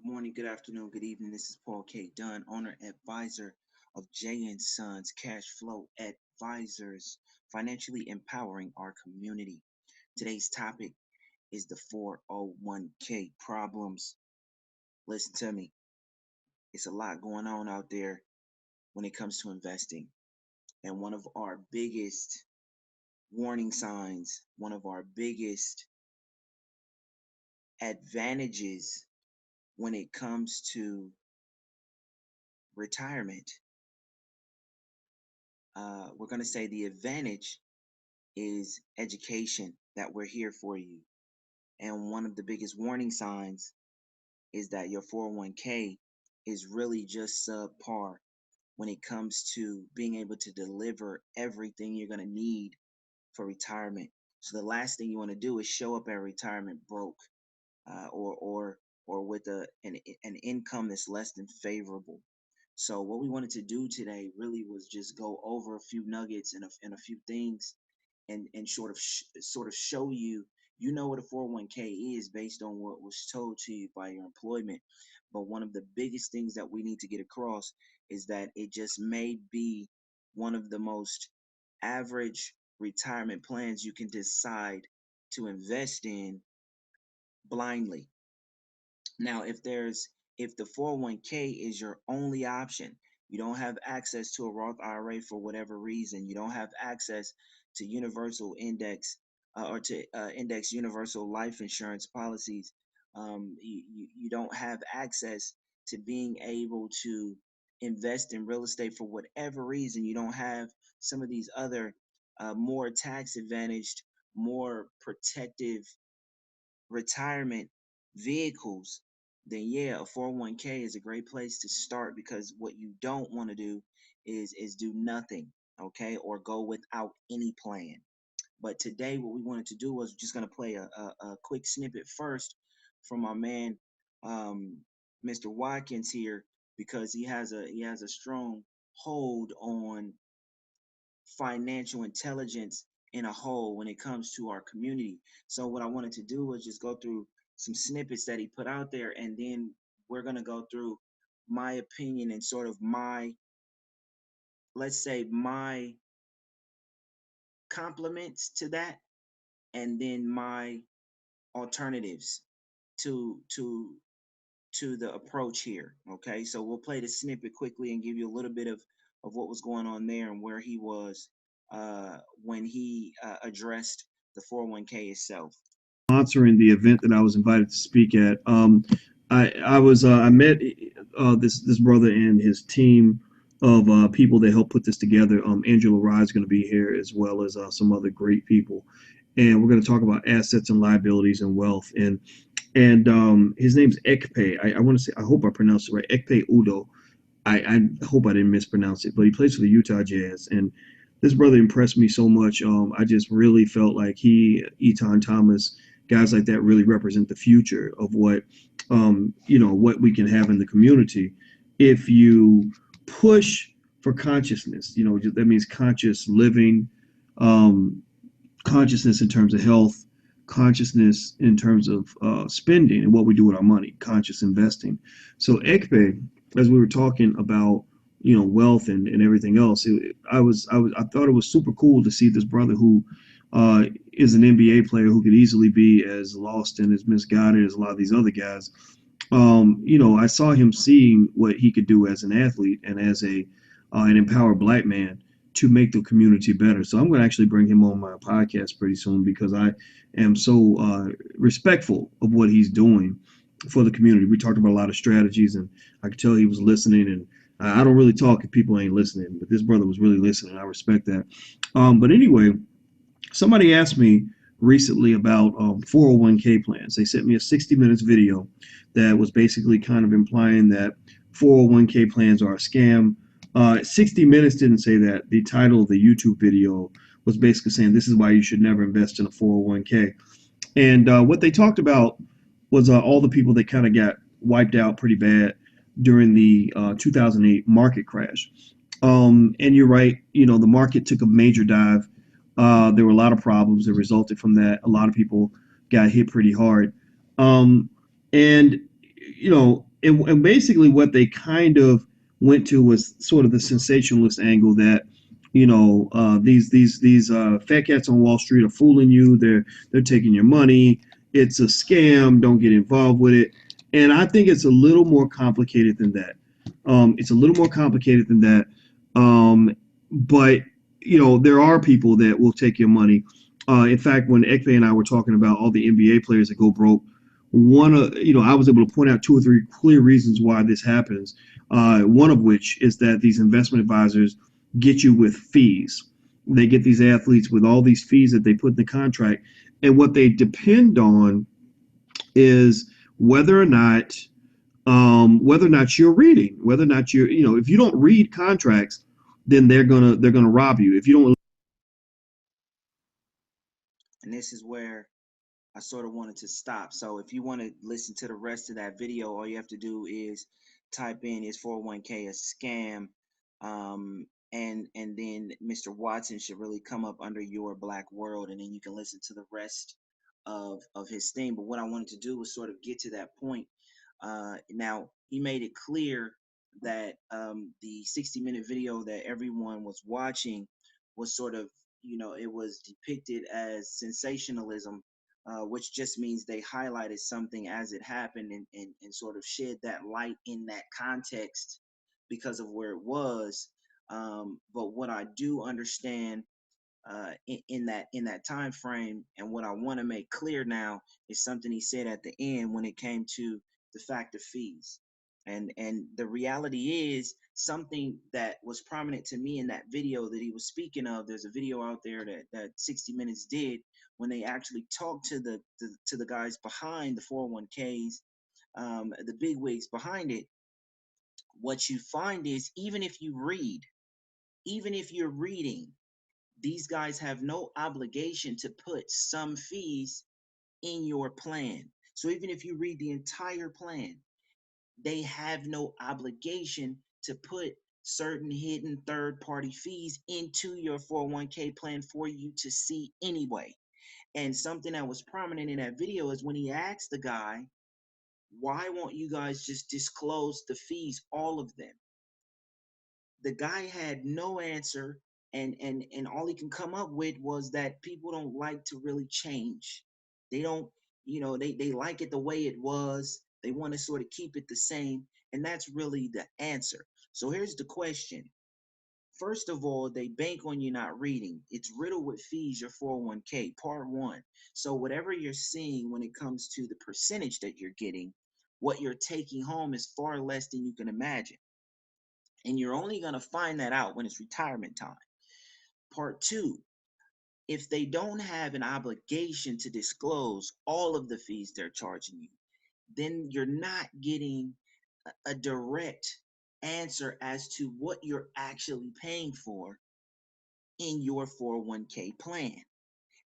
Good morning, good afternoon, good evening. This is Paul K. Dunn, owner advisor of J and Sons Cash Flow Advisors, financially empowering our community. Today's topic is the 401k problems. Listen to me. It's a lot going on out there when it comes to investing. And one of our biggest warning signs, one of our biggest advantages when it comes to retirement, we're going to say the advantage is education, that we're here for you. And one of the biggest warning signs is that your 401k is really just subpar when it comes to being able to deliver everything you're going to need for retirement. So the last thing you want to do is show up at retirement broke, or with an income that's less than favorable. So what we wanted to do today really was just go over a few nuggets and a few things, and sort of show you, what a 401k is based on what was told to you by your employment. But one of the biggest things that we need to get across is that it just may be one of the most average retirement plans you can decide to invest in blindly. Now, if the 401k is your only option, you don't have access to a Roth IRA for whatever reason, you don't have access to universal index, or to index universal life insurance policies, you don't have access to being able to invest in real estate for whatever reason, you don't have some of these other more tax advantaged, more protective retirement vehicles, then yeah, a 401k is a great place to start, because what you don't want to do is do nothing, okay, or go without any plan. But today, what we wanted to do was just going to play a quick snippet first from our man, um, Mr. Watkins here, because he has a strong hold on financial intelligence in a whole when it comes to our community. So what I wanted to do was just go through some snippets that he put out there, and then we're going to go through my opinion and sort of my, let's say, my compliments to that, and then my alternatives to to the approach here. Okay, so we'll play the snippet quickly and give you a little bit of what was going on there and where he was when he addressed the 401k itself. Sponsoring the event that I was invited to speak at. I met this brother and his team of people that helped put this together. Angela Rye is going to be here, as well as some other great people, and we're going to talk about assets and liabilities and wealth. And his name's Ekpe. I want to say, I hope I pronounced it right. Ekpe Udo. I hope I didn't mispronounce it, but he plays for the Utah Jazz. And this brother impressed me so much. I just really felt like he, Eton Thomas, guys like that really represent the future of what we can have in the community if you push for consciousness. That means conscious living, um, consciousness in terms of health, consciousness in terms of spending and what we do with our money, conscious investing. So Ekpe, as we were talking about, wealth and everything else, I thought it was super cool to see this brother who is an NBA player who could easily be as lost and as misguided as a lot of these other guys. I saw him seeing what he could do as an athlete and as an empowered black man to make the community better. So I'm going to actually bring him on my podcast pretty soon, because I am so respectful of what he's doing for the community. We talked about a lot of strategies, and I could tell he was listening. And I don't really talk if people ain't listening, but this brother was really listening. I respect that. But anyway, somebody asked me recently about 401k plans. They sent me a 60 minutes video that was basically kind of implying that 401k plans are a scam. 60 minutes didn't say that. The title of the YouTube video was basically saying this is why you should never invest in a 401k. And what they talked about was all the people that kind of got wiped out pretty bad during the 2008 market crash. And you're right, the market took a major dive. There were a lot of problems that resulted from that. A lot of people got hit pretty hard. And, and basically what they kind of went to was sort of the sensationalist angle that these fat cats on Wall Street are fooling you. They're taking your money. It's a scam. Don't get involved with it. And I think it's a little more complicated than that. It's a little more complicated than that. But there are people that will take your money. In fact, when Ekpe and I were talking about all the NBA players that go broke, I was able to point out two or three clear reasons why this happens. One of which is that these investment advisors get you with fees. They get these athletes with all these fees that they put in the contract, and what they depend on is whether or not you're reading, whether or not if you don't read contracts, then they're gonna rob you. If you don't. And this is where I sort of wanted to stop. So if you want to listen to the rest of that video, all you have to do is type in "is 401k a scam?" And then Mr. Watson should really come up under your black world, and then you can listen to the rest of his thing. But what I wanted to do was sort of get to that point. Now he made it clear that the 60-minute video that everyone was watching was sort of, it was depicted as sensationalism, which just means they highlighted something as it happened, and sort of shed that light in that context because of where it was. But what I do understand in that time frame, and what I want to make clear now is something he said at the end when it came to the fact of fees. And the reality is something that was prominent to me in that video that he was speaking of. There's a video out there that 60 Minutes did when they actually talked to the guys behind the 401ks, the big wigs behind it. What you find is, even if you're reading, these guys have no obligation to put some fees in your plan. So even if you read the entire plan, they have no obligation to put certain hidden third party fees into your 401k plan for you to see anyway. And something that was prominent in that video is when he asked the guy, why won't you guys just disclose the fees, all of them? The guy had no answer, and all he can come up with was that people don't like to really change. They don't, they like it the way it was. They want to sort of keep it the same, and that's really the answer. So here's the question. First of all, they bank on you not reading. It's riddled with fees, your 401k, part one. So whatever you're seeing when it comes to the percentage that you're getting, what you're taking home is far less than you can imagine. And you're only going to find that out when it's retirement time. Part two, if they don't have an obligation to disclose all of the fees they're charging you, then you're not getting a direct answer as to what you're actually paying for in your 401k plan.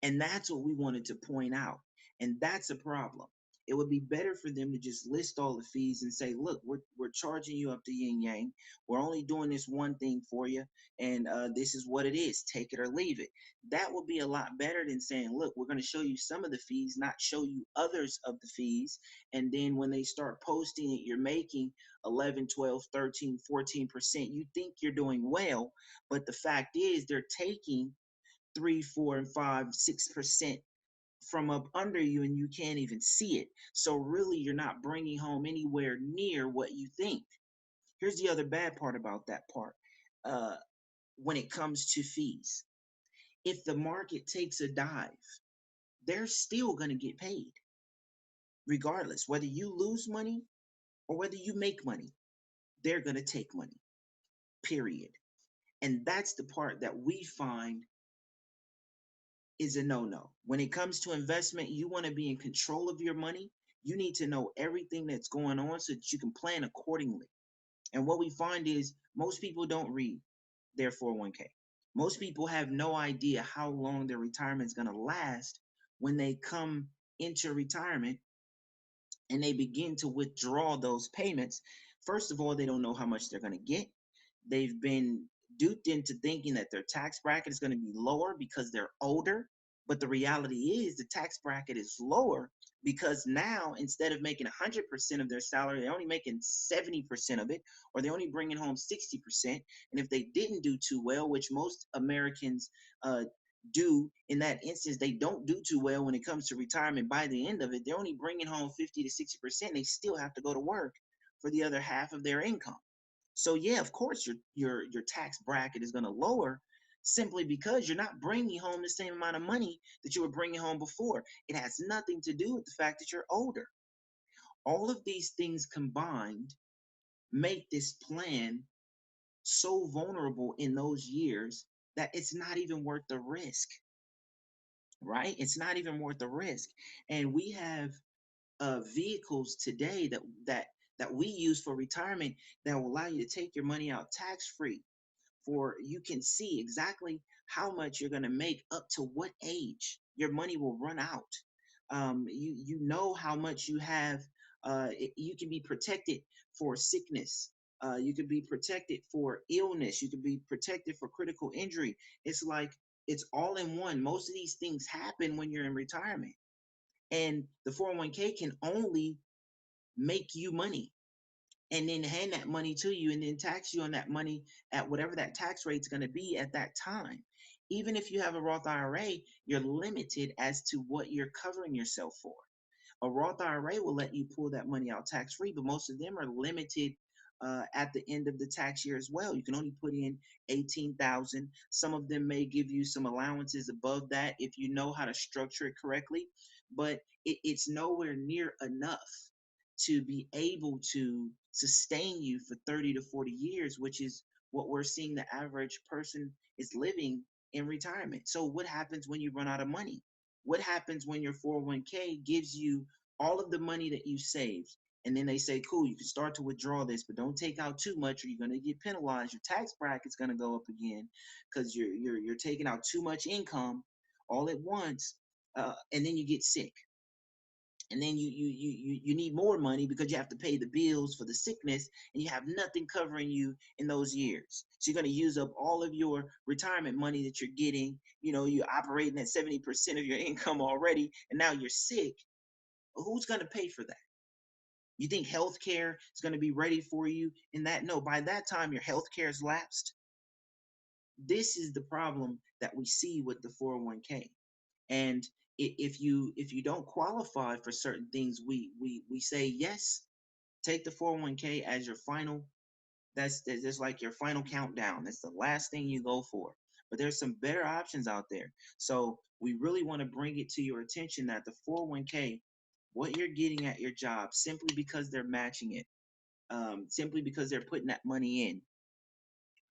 And that's what we wanted to point out. And that's a problem. It would be better for them to just list all the fees and say, look, we're charging you up the yin yang. We're only doing this one thing for you. And this is what it is. Take it or leave it. That would be a lot better than saying, look, we're going to show you some of the fees, not show you others of the fees. And then when they start posting it, you're making 11, 12, 13, 14%. You think you're doing well. But the fact is, they're taking 3, 4, and 5, 6% from up under you, and you can't even see it. So really, you're not bringing home anywhere near what you think. Here's the other bad part about that part. Uh, when it comes to fees, if the market takes a dive, they're still going to get paid, regardless whether you lose money or whether you make money. They're going to take money. Period. And that's the part that we find is a no-no. When it comes to investment, you want to be in control of your money. You need to know everything that's going on so that you can plan accordingly. And what we find is most people don't read their 401k. Most people have no idea how long their retirement is going to last when they come into retirement and they begin to withdraw those payments. First of all, they don't know how much they're going to get. They've been duped into thinking that their tax bracket is going to be lower because they're older. But the reality is the tax bracket is lower because now instead of making 100% of their salary, they're only making 70% of it, or they're only bringing home 60%. And if they didn't do too well, which most Americans do in that instance, they don't do too well when it comes to retirement. By the end of it, they're only bringing home 50 to 60%. They still have to go to work for the other half of their income. So yeah, of course your tax bracket is going to lower simply because you're not bringing home the same amount of money that you were bringing home before. It has nothing to do with the fact that you're older. All of these things combined make this plan so vulnerable in those years that it's not even worth the risk, right? It's not even worth the risk. And we have vehicles today that we use for retirement that will allow you to take your money out tax free, for you can see exactly how much you're going to make up to what age your money will run out. You know how much you have. You can be protected for sickness. You could be protected for illness. You could be protected for critical injury. It's like it's all in one. Most of these things happen when you're in retirement, and the 401k can only make you money and then hand that money to you and then tax you on that money at whatever that tax rate's going to be at that time. Even if you have a Roth IRA, you're limited as to what you're covering yourself for. A Roth IRA will let you pull that money out tax free, but most of them are limited at the end of the tax year as well. You can only put in 18,000. Some of them may give you some allowances above that if you know how to structure it correctly, but it's nowhere near enough to be able to sustain you for 30 to 40 years, which is what we're seeing the average person is living in retirement. So what happens when you run out of money? What happens when your 401k gives you all of the money that you saved? And then they say, cool, you can start to withdraw this, but don't take out too much or you're going to get penalized. Your tax bracket's going to go up again because you're taking out too much income all at once. And then you get sick, and then you need more money because you have to pay the bills for the sickness, and you have nothing covering you in those years. So you're going to use up all of your retirement money that you're getting. You're operating at 70% of your income already, and now you're sick. Who's going to pay for that? You think healthcare is going to be ready for you in that? No, by that time your healthcare is lapsed. This is the problem that we see with the 401k. And if you don't qualify for certain things, we say yes, take the 401k as your final. That's like your final countdown. That's the last thing you go for. But there's some better options out there. So we really want to bring it to your attention that the 401k, what you're getting at your job, simply because they're matching it, simply because they're putting that money in,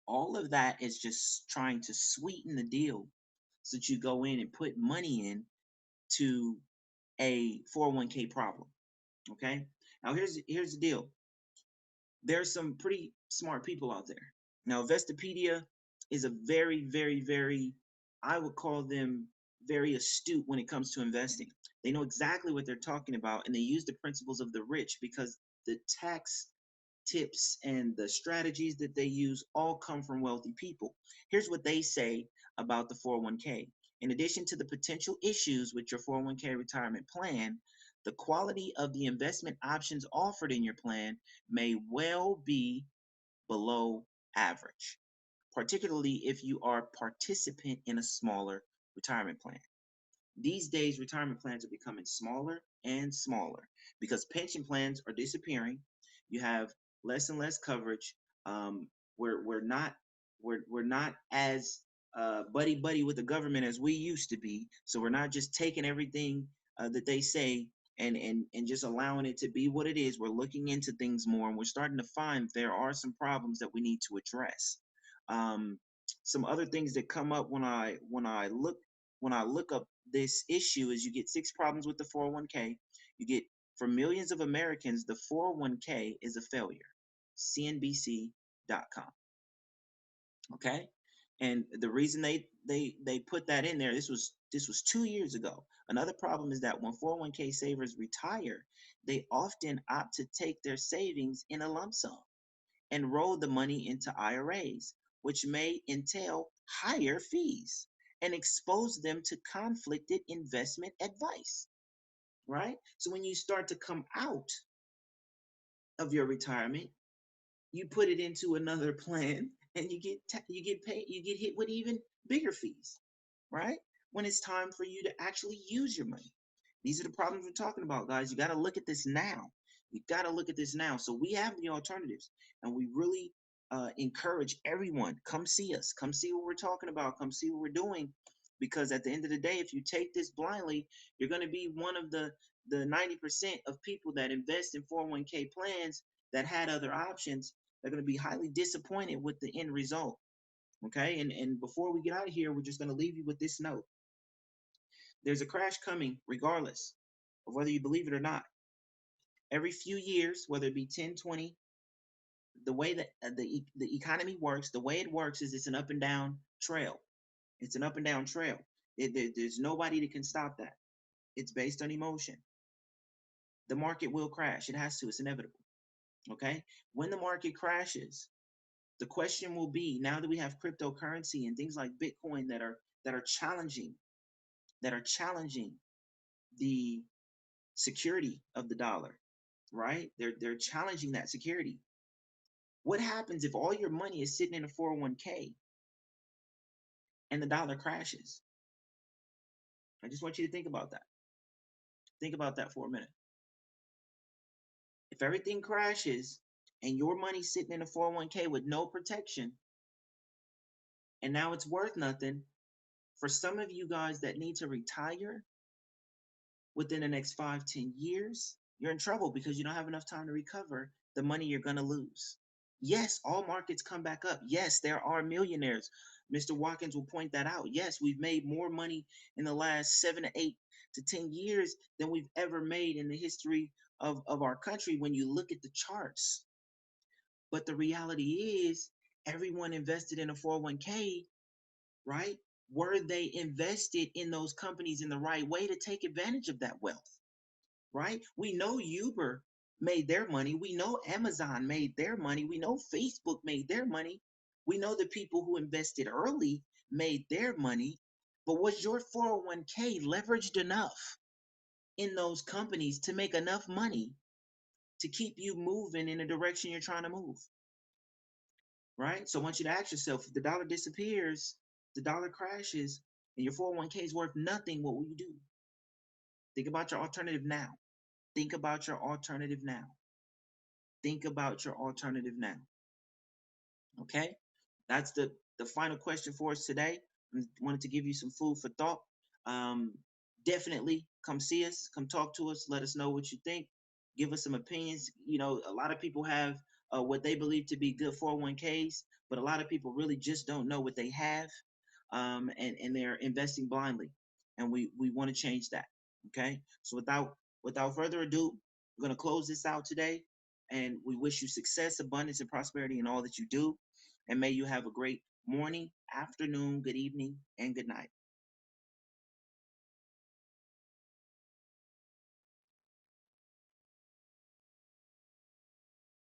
all of that is just trying to sweeten the deal so that you go in and put money in to a 401k problem. Okay. Now here's the deal. There's some pretty smart people out there. Now Investopedia is a very, very, very, I would call them very astute when it comes to investing. They know exactly what they're talking about, and they use the principles of the rich because the tax tips and the strategies that they use all come from wealthy people. Here's what they say about the 401k. In addition to the potential issues with your 401k retirement plan, the quality of the investment options offered in your plan may well be below average, particularly if you are a participant in a smaller retirement plan. These days, retirement plans are becoming smaller and smaller because pension plans are disappearing. You have less and less coverage. We're not as buddy buddy with the government as we used to be. So we're not just taking everything that they say and just allowing it to be what it is. We're looking into things more, and we're starting to find there are some problems that we need to address. Um, some other things that come up when I look up this issue is you get six problems with the 401k. You get, for millions of Americans, the 401k is a failure. CNBC.com. Okay, and the reason they put that in there, this was 2 years ago. Another problem is that when 401k savers retire, they often opt to take their savings in a lump sum and roll the money into IRAs, which may entail higher fees and expose them to conflicted investment advice. right? So when you start to come out of your retirement, you put it into another plan, and you get paid, you get hit with even bigger fees, right? When it's time for you to actually use your money. These are the problems we're talking about, guys. You got to look at this now. You got to look at this now. So we have the alternatives, and we really encourage everyone, come see us, come see what we're talking about, come see what we're doing, because at the end of the day, if you take this blindly, you're going to be one of the 90% of people that invest in 401k plans that had other options. They're going to be highly disappointed with the end result. Okay. And before we get out of here, we're just going to leave you with this note. There's a crash coming regardless of whether you believe it or not. Every few years, whether it be 10, 20, the way that the economy works, the way it works is it's an up and down trail. It's an up and down trail. There's nobody that can stop that. It's based on emotion. The market will crash. It has to. It's inevitable. Okay. When the market crashes, the question will be, now that we have cryptocurrency and things like Bitcoin that are challenging, that are challenging the security of the dollar, right? They're challenging that security. What happens if all your money is sitting in a 401k and the dollar crashes? I just want you to think about that. Think about that for a minute. If everything crashes and your money's sitting in a 401k with no protection, and now it's worth nothing, for some of you guys that need to retire within the next 5, 10 years, you're in trouble because you don't have enough time to recover the money you're going to lose. Yes, all markets come back up. Yes, there are millionaires. Mr. Watkins will point that out. Yes, we've made more money in the last 7 to 8 to 10 years than we've ever made in the history of our country when you look at the charts. But the reality is, everyone invested in a 401k, right? Were they invested in those companies in the right way to take advantage of that wealth, right? We know Uber made their money. We know Amazon made their money. We know Facebook made their money. We know the people who invested early made their money. But was your 401k leveraged enough in those companies to make enough money to keep you moving in the direction you're trying to move, right? So I want you to ask yourself, if the dollar disappears, the dollar crashes, and your 401k is worth nothing, what will you do? Think about your alternative now. Think about your alternative now. Think about your alternative now. Okay? That's the final question for us today. I wanted to give you some food for thought. Um, Definitely come see us, come talk to us, let us know what you think, give us some opinions. You know, a lot of people have what they believe to be good 401ks, but a lot of people really just don't know what they have, and they're investing blindly. And we want to change that. Okay, so without further ado, we're going to close this out today, and we wish you success, abundance, and prosperity in all that you do. And may you have a great morning, afternoon, good evening, and good night.